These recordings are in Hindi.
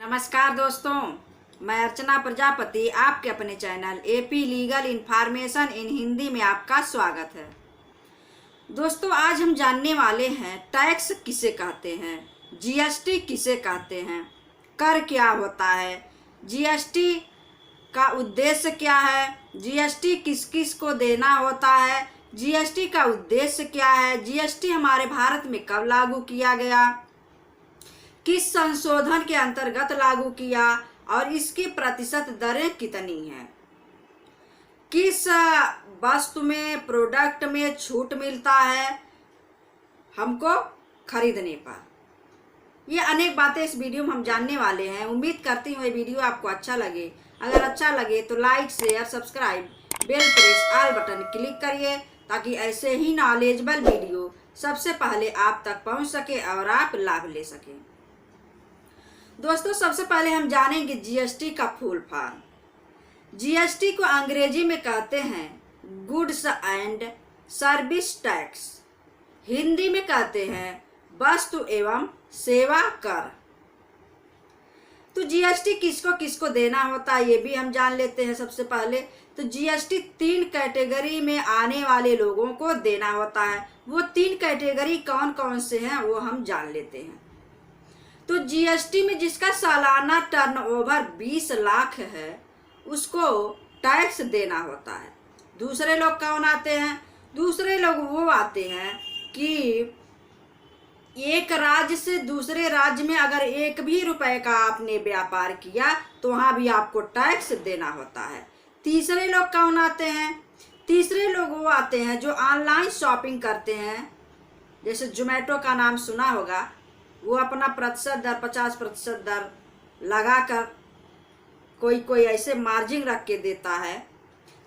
नमस्कार दोस्तों, मैं अर्चना प्रजापति आपके अपने channel AP legal information in Hindi में आपका स्वागत है। दोस्तों, आज हम जानने वाले हैं टैक्स किसे कहते हैं, जीएसटी किसे कहते हैं, कर क्या होता है, जीएसटी का उद्देश्य क्या है, जीएसटी किस किस को देना होता है, जीएसटी का उद्देश्य क्या है, जीएसटी हमारे भारत में कब लागू किया गया, किस संशोधन के अंतर्गत लागू किया और इसकी प्रतिशत दरें कितनी हैं, किस वस्तु में प्रोडक्ट में छूट मिलता है हमको खरीदने पर। ये अनेक बातें इस वीडियो में हम जानने वाले हैं। उम्मीद करती हूँ ये वीडियो आपको अच्छा लगे। अगर अच्छा लगे तो like share subscribe bell press all button click करिए ताकि ऐसे ही नॉलेजेबल वीडियो सबसे पहले आप तक पहुँच सके और आप लाभ ले सकें। दोस्तों, सबसे पहले हम जानेंगे जीएसटी का फुल फॉर्म। जीएसटी को अंग्रेजी में कहते हैं goods and service tax, Hindi में कहते हैं वस्तु एवं सेवा कर। तो जीएसटी किसको किसको देना होता है ये भी हम जान लेते हैं। सबसे पहले तो जीएसटी 3 कैटेगरी में आने वाले लोगों को देना होता है। वो 3 कैटेगरी कौन कौन से हैं वो हम जान लेते हैं। तो जीएसटी में जिसका सालाना टर्नओवर 20 लाख है उसको टैक्स देना होता है। दूसरे लोग कौन आते हैं? दूसरे लोग वो आते हैं कि एक राज्य से दूसरे राज्य में अगर 1 भी रुपए का आपने व्यापार किया तो वहाँ भी आपको टैक्स देना होता है। तीसरे लोग कौन आते हैं? तीसरे लोग वो आते हैं जो ऑनलाइन शॉपिंग करते हैं। जैसे जोमेटो का नाम सुना होगा, वो अपना प्रतिशत दर 50% दर लगाकर कोई कोई ऐसे मार्जिन रख के देता है,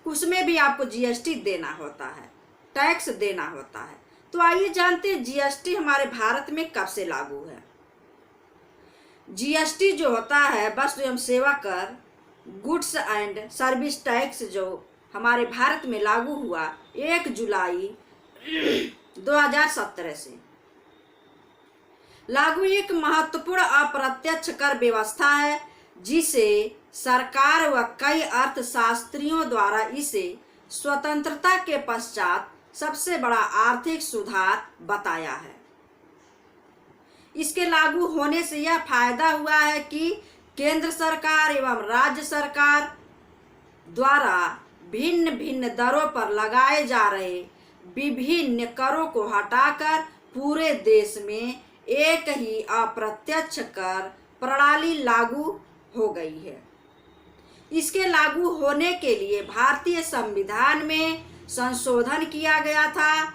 उसमें भी आपको जीएसटी देना होता है, टैक्स देना होता है। तो आइए जानते हैं जीएसटी हमारे भारत में कब से लागू है। जीएसटी जो होता है वस्तु एवं सेवा कर, गुड्स एंड सर्विस टैक्स, जो हमारे भारत में लागू हुआ 1 जुलाई 2017 से। लागू एक महत्वपूर्ण अप्रत्यक्ष कर व्यवस्था है जिसे सरकार व कई अर्थशास्त्रियों द्वारा इसे स्वतंत्रता के पश्चात सबसे बड़ा आर्थिक सुधार बताया है। इसके लागू होने से यह फायदा हुआ है कि केंद्र सरकार एवं राज्य सरकार द्वारा भिन्न भिन्न दरों पर लगाए जा रहे विभिन्न करों को हटाकर पूरे देश में एक ही अप्रत्यक्ष कर प्रणाली लागू हो गई है। इसके लागू होने के लिए भारतीय संविधान में संशोधन किया गया था,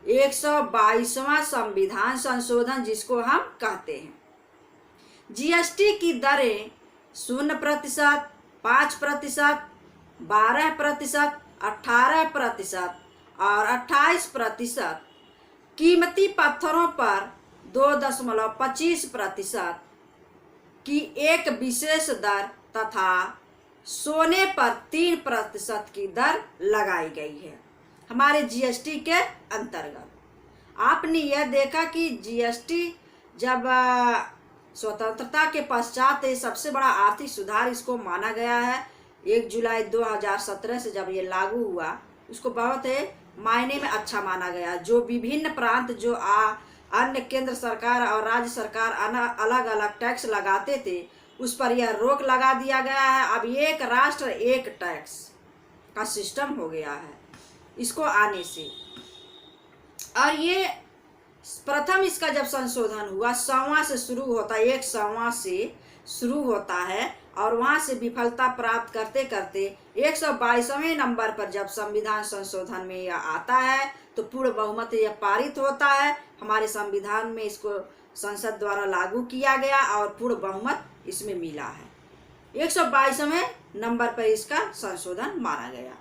122वां संविधान संशोधन जिसको हम कहते हैं। जीएसटी की दरें 0%, 5%, 12%, 18% और 28%, कीमती पत्थरों पर 2.25% की एक विशेष दर तथा सोने पर 3% की दर लगाई गई है हमारे जीएसटी के अंतर्गत। आपने यह देखा कि जीएसटी जब स्वतंत्रता के पश्चात सबसे बड़ा आर्थिक सुधार इसको माना गया है। 1 जुलाई 2017 से जब ये लागू हुआ उसको बहुत मायने में अच्छा माना गया। जो विभिन्न प्रांत जो अन्य केंद्र सरकार और राज्य सरकार अलग अलग टैक्स लगाते थे उस पर यह रोक लगा दिया गया है। अब एक राष्ट्र एक टैक्स का सिस्टम हो गया है इसको आने से। और ये प्रथम इसका जब संशोधन हुआ 100वां से शुरू होता है, 100वां से शुरू होता है और वहाँ से विफलता प्राप्त करते करते 122वें नंबर पर जब संविधान संशोधन में यह आता है तो पूर्ण बहुमत यह पारित होता है। हमारे संविधान में इसको संसद द्वारा लागू किया गया और पूर्ण बहुमत इसमें मिला है। 122वें नंबर पर इसका संशोधन माना गया।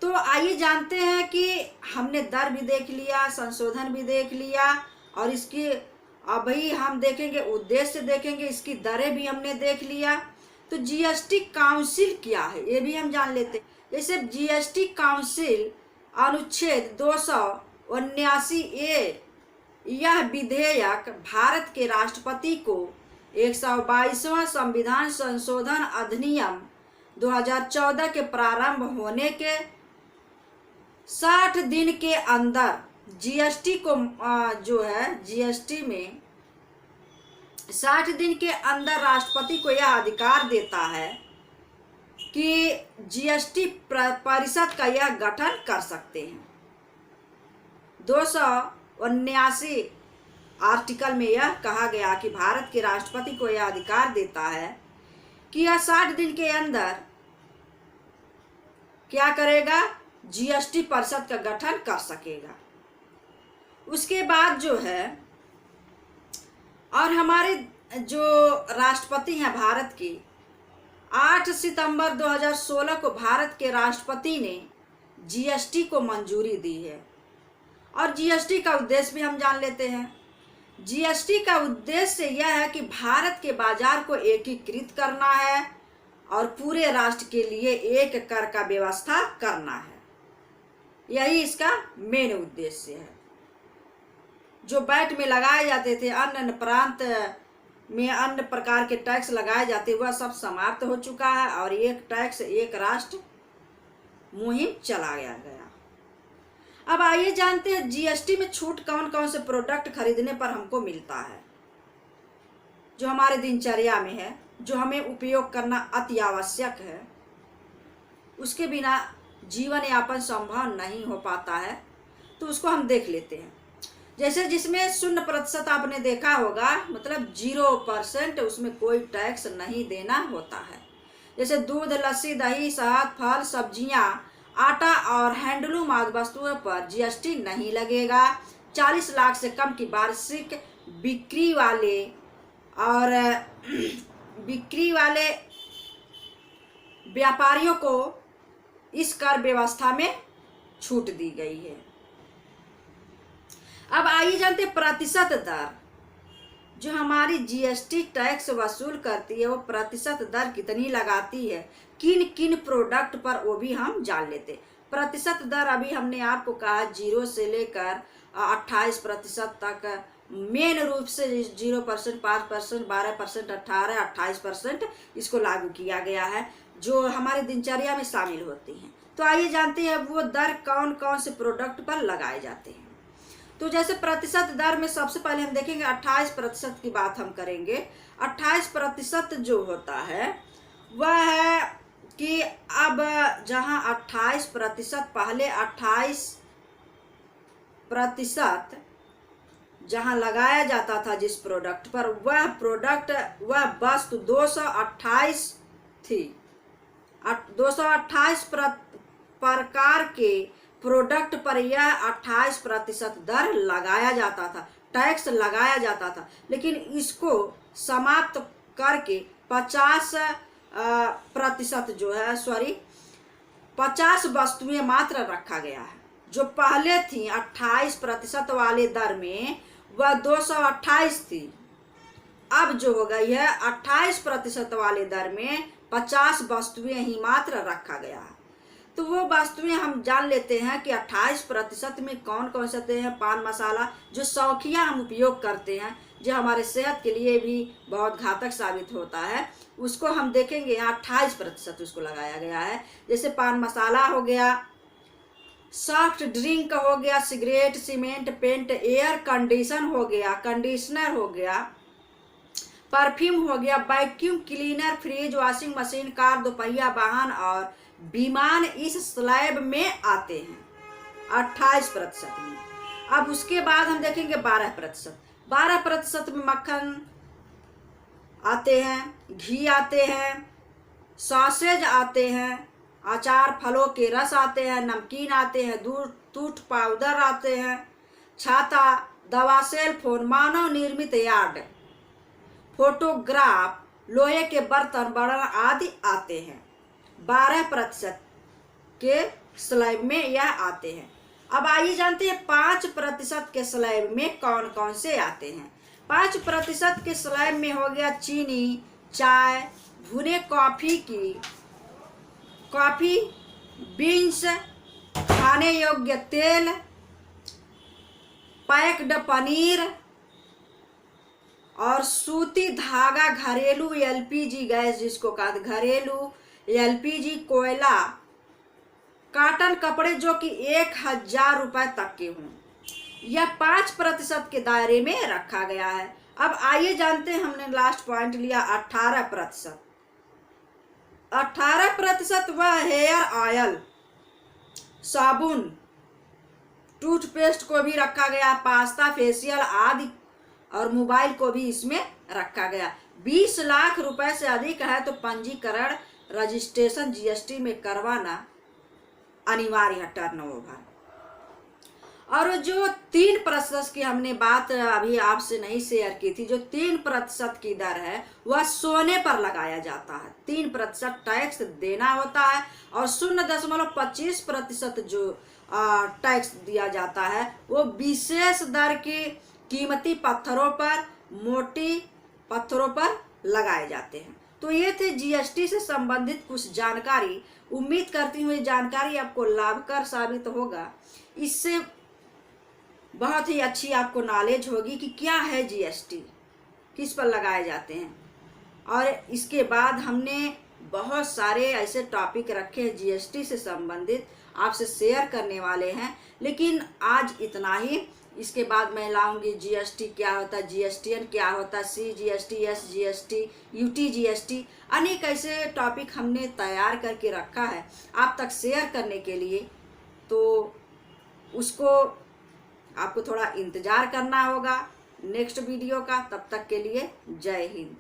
तो आइए जानते हैं कि हमने दर भी देख लिया, संशोधन भी देख लिया और इसकी अभी हम देखेंगे उद्देश्य देखेंगे, इसकी दरें भी हमने देख लिया। तो जीएसटी काउंसिल क्या है ये भी हम जान लेते हैं। जैसे जीएसटी काउंसिल अनुच्छेद 279A, यह विधेयक भारत के राष्ट्रपति को 122वां संविधान संशोधन अधिनियम 2014 के प्रारंभ होने के 60 दिन के अंदर जीएसटी को जो है जीएसटी में 60 दिन के अंदर राष्ट्रपति को यह अधिकार देता है कि जीएसटी परिषद का यह गठन कर सकते हैं। 279 आर्टिकल में यह कहा गया कि भारत के राष्ट्रपति को यह अधिकार देता है कि यह 60 दिन के अंदर क्या करेगा, जीएसटी परिषद का गठन कर सकेगा। उसके बाद जो है और हमारे जो राष्ट्रपति हैं भारत के 8 सितंबर 2016 को भारत के राष्ट्रपति ने जीएसटी को मंजूरी दी है। और जीएसटी का उद्देश्य भी हम जान लेते हैं। जीएसटी का उद्देश्य यह है कि भारत के बाजार को एकीकृत करना है और पूरे राष्ट्र के लिए एक कर का व्यवस्था करना है। यही इसका मेन उद्देश्य है। जो वैट में लगाए जाते थे, अन्य प्रांत में अन्य प्रकार के टैक्स लगाए जाते, वह सब समाप्त हो चुका है और एक टैक्स एक राष्ट्र मुहिम चलाया गया। अब आइए जानते हैं जीएसटी में छूट कौन कौन से प्रोडक्ट खरीदने पर हमको मिलता है, जो हमारे दिनचर्या में है, जो हमें उपयोग करना अति आवश्यक है। उसके बिना जीवन यापन संभव नहीं हो पाता है, तो उसको हम देख लेते हैं। जैसे जिसमें 0% आपने देखा होगा, मतलब 0%, उसमें कोई टैक्स नहीं देना होता है। जैसे दूध, लस्सी, दही, शहद, फल, सब्जियां, आटा और हैंडलूम आदि वस्तुओं पर जीएसटी नहीं लगेगा। 40 लाख से कम की वार्षिक बिक्री वाले व्यापारियों को इस कर व्यवस्था में छूट दी गई है। अब आइए जानते हैं प्रतिशत दर। जो हमारी जीएसटी टैक्स वसूल करती है वो प्रतिशत दर कितनी लगाती है, किन किन प्रोडक्ट पर, वो भी हम जान लेते। प्रतिशत दर अभी हमने आपको कहा 0 से लेकर 28% तक, मेन रूप से 0%, 5%, 12%, 18%, 28% इसको लागू किया गया है, जो हमारे दिनचर्या में शामिल होती हैं। तो आइए जानते हैं वो दर कौन कौन से प्रोडक्ट पर लगाए जाते हैं। तो जैसे प्रतिशत दर में सबसे पहले हम देखेंगे 28% की बात हम करेंगे। 28% जो होता है वह है कि अब जहां 28%, पहले 28% जहां लगाया जाता था जिस प्रोडक्ट पर, वह वस्तु 228 थी। 228 प्रकार के प्रोडक्ट पर यह 28% दर लगाया जाता था, टैक्स लगाया जाता था। लेकिन इसको समाप्त करके 50% जो है 50 वस्तुएं मात्र रखा गया है। जो पहले थी 28% वाले दर में वह 228 थी, अब जो हो गई है 28% वाले दर में 50 वस्तुएं ही मात्र रखा गया है। तो वो वस्तुएं हम जान लेते हैं कि 28% में कौन कौन से हैं। पान मसाला, जो शौकिया हम उपयोग करते हैं, जो हमारे सेहत के लिए भी बहुत घातक साबित होता है, उसको हम देखेंगे यहाँ 28% उसको लगाया गया है। जैसे पान मसाला हो गया, सॉफ्ट ड्रिंक हो गया, cigarette, cement, paint, air conditioner हो गया, परफ्यूम हो गया, vacuum cleaner, fridge, washing machine, car, दोपहिया वाहन और विमान इस स्लैब में आते हैं 28% में। अब उसके बाद हम देखेंगे 12% में मक्खन आते हैं, घी आते हैं, सॉसेज आते हैं, अचार, फलों के रस आते हैं, नमकीन आते हैं, दूध, टूथ पाउडर आते हैं, छाता, दवा, सेल फोन, मानव निर्मित यार्ड, फोटोग्राफ, लोहे के बर्तन, बर्तन आदि आते हैं। 12% के स्लैब में यह आते हैं। अब आइए जानते हैं 5% के स्लैब में कौन कौन से आते हैं। 5% के स्लैब में हो गया चीनी, चाय, भुने कॉफी बीन्स, खाने योग्य तेल, पैक्ड पनीर और सूती धागा, घरेलू एलपीजी गैस जिसको कहते, घरेलू एलपीजी, कोयला, कॉटन कपड़े जो कि 1,000 रुपए तक के हों, यह 5% के दायरे में रखा गया है। अब आइए जानते हैं, हमने लास्ट पॉइंट लिया 18%। 18% वह हेयर ऑयल, साबुन, टूथपेस्ट को भी रखा गया, पास्ता, फेशियल आदि और मोबाइल को भी इसमें रखा गया। 20 लाख रुपए से अधिक है तो पंजीकरण, रजिस्ट्रेशन जीएसटी में करवाना अनिवार्य है, टर्नओवर। और जो 3% की हमने बात अभी आपसे नहीं शेयर की थी, जो 3% की दर है वह सोने पर लगाया जाता है। 3% टैक्स देना होता है और 0.25% जो टैक्स दिया जाता है वो विशेष दर की कीमती पत्थरों पर, मोटी पत्थरों पर लगाए जाते हैं। तो ये थे जीएसटी से संबंधित कुछ जानकारी। उम्मीद करती हूँ ये जानकारी आपको लाभकर साबित होगा। इससे बहुत ही अच्छी आपको नॉलेज होगी कि क्या है जीएसटी, किस पर लगाए जाते हैं। और इसके बाद हमने बहुत सारे ऐसे टॉपिक रखे हैं जीएसटी से संबंधित, आपसे शेयर करने वाले हैं, लेकिन आज इतना ही। इसके बाद मैं लाऊंगी जीएसटी क्या होता है, जीएसटीएन क्या होता है, सीजीएसटी, एसजीएसटी, यूटीजीएसटी, अनेक ऐसे टॉपिक हमने तैयार करके रखा है आप तक शेयर करने के लिए। तो उसको आपको थोड़ा इंतज़ार करना होगा नेक्स्ट वीडियो का। तब तक के लिए जय हिंद।